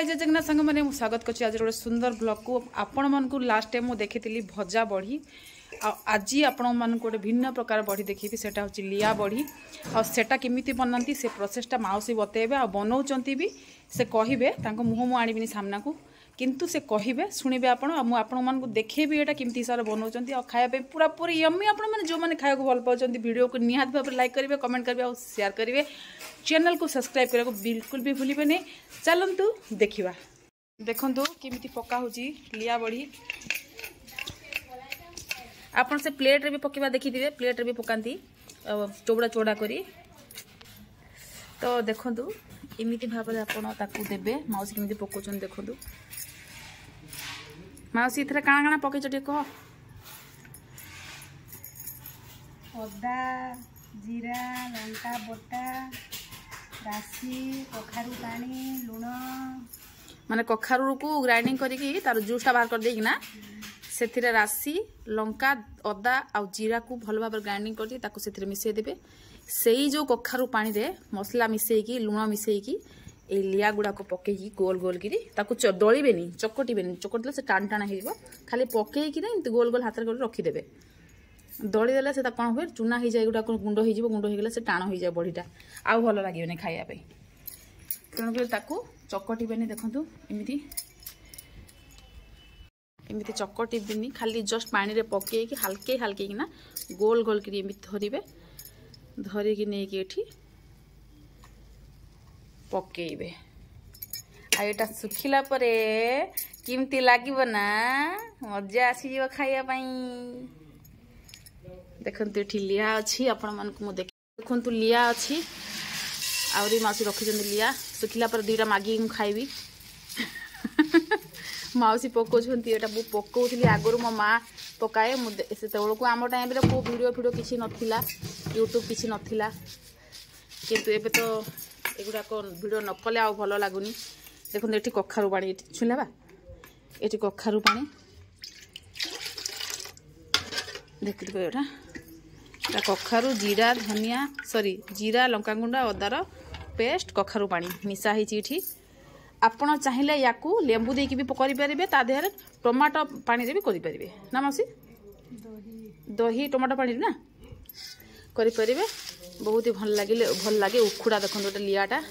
हाय जय जगन्नाथ संग मैंने स्वागत कर आज गोटे सुंदर ब्लॉग को आपण मन को लास्ट टाइम मुझे देखी भजा बड़ी आज आपण मन गोटे भिन्न प्रकार बड़ी देखी सेटा हूँ लिया बड़ी आटा केमी बनाती से प्रोसेसटा माउसी बतेबे आ बनाऊँच भी से कहे मुँह मु आनी सामना को किंतु से कहे शुणे आपण को देखेबी यहाँ केमती हिसाब से बनाऊँ और खाया पूरा पूरी यम्मी आपण जो मैंने खाया भल पाँच वीडियो को निहाती भाव लाइक करेंगे कमेंट करेंगे और शेयर करेंगे चैनल को सब्सक्राइब करने को बिल्कुल भी भूलिए नहीं। चलतु देखा देखु केमी पका हो लिया बड़ी आप से प्लेट रे भी पकेबा देखी प्लेट रे भी पकाती चौड़ा चौड़ा करी तो देखु एमती भाव आपको देवे माउसी केमी पकाउछन देखु माउसी इथरे काଣା काଣା पकईछ टे कह अदा जीरा लंका बटा राशि कखारू पानी लुण माने कखारू को ग्राइंडिंग करिकी तार जूसटा बाहर कर देना से राशि लंका अदा आ जीरा को भल भाव ग्राइंडिंग कर मिसई देवे से जो कखारू पानी रे मसला मिसईकी लुण मिसईकी ए लिया गुड़ा को पकईकी गोल गोल करी दलिबेनी चकटिबेनी चकटिले से टाण टाण हो खाली पकईकी गोल गोल हाथ में रखीदे दलिदेले से कौन हुए चूना हो जाए गुड़ा गुंड हो से टाण हो जाए बड़ीटा आउ भल लगे खायापी तेणुक चकटिबेनी देखु एमती एमती चकटिबेनी खाली जस्ट पानी रे पकईकी हल्के हल्के किना गोल गोल करी धरिबे धरिकी नहीं एठी पकेबे आ एटा सुखिला परे किमती लागिबो ना मजा आसी खाया पई देखंतु एठी लिया अछि आपण मन को मु देखंतु लिया अछि आउरी मासी रखि जंदी लिया सुखिला पर दुईटा मागी मु खाइबी माउसी पकोछंती एटा बु पकोउथली आगरु मो माँ पकाए मु से तळो को आम टाइम रे को वीडियो किछि नथिला यूट्यूब किछि नथिला किंतु एबे तो एगुड़ा वीडियो न कले आ भल लगुनि देखो ये कखारू पानी छुला ये कखारू पानी देखिए यहाँ कखारू जीरा धनिया सॉरी जीरा लंका गुंडा अदार पेस्ट कखारू पानी मिसा होती आपण चाहिए या लेंबू देकी भी करें ता देहरे टमाटो पानी रे भी करें ना मौसी दही टमाटो पानी ना करें बहुत ही भल लगे उखुड़ा देखो गोटे लियाटा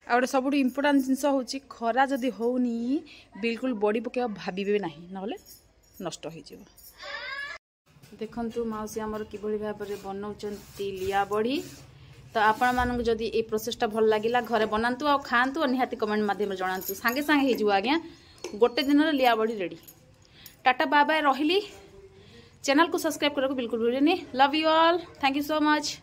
आ गए सब इम्पोर्टाट जिनस हूँ खरा जदि होनी बिल्कुल बड़ी पकेवा भावे ना ना नष्ट हो देखु माउसी आमर किभली भाव में बनाऊँ लिया बड़ी तो आपण मानक जदि ये प्रोसेसटा भल लगे घरे बनातु आ खातु और निहाती कमेंट माध्यम जनातु सांगे सांगे हो आज्ञा गोटे दिन लिया बड़ी रेडी टाटा बाय बाय रही चैनल को सब्सक्राइब करने को बिल्कुल भूलिए नहीं love you all thank you so much.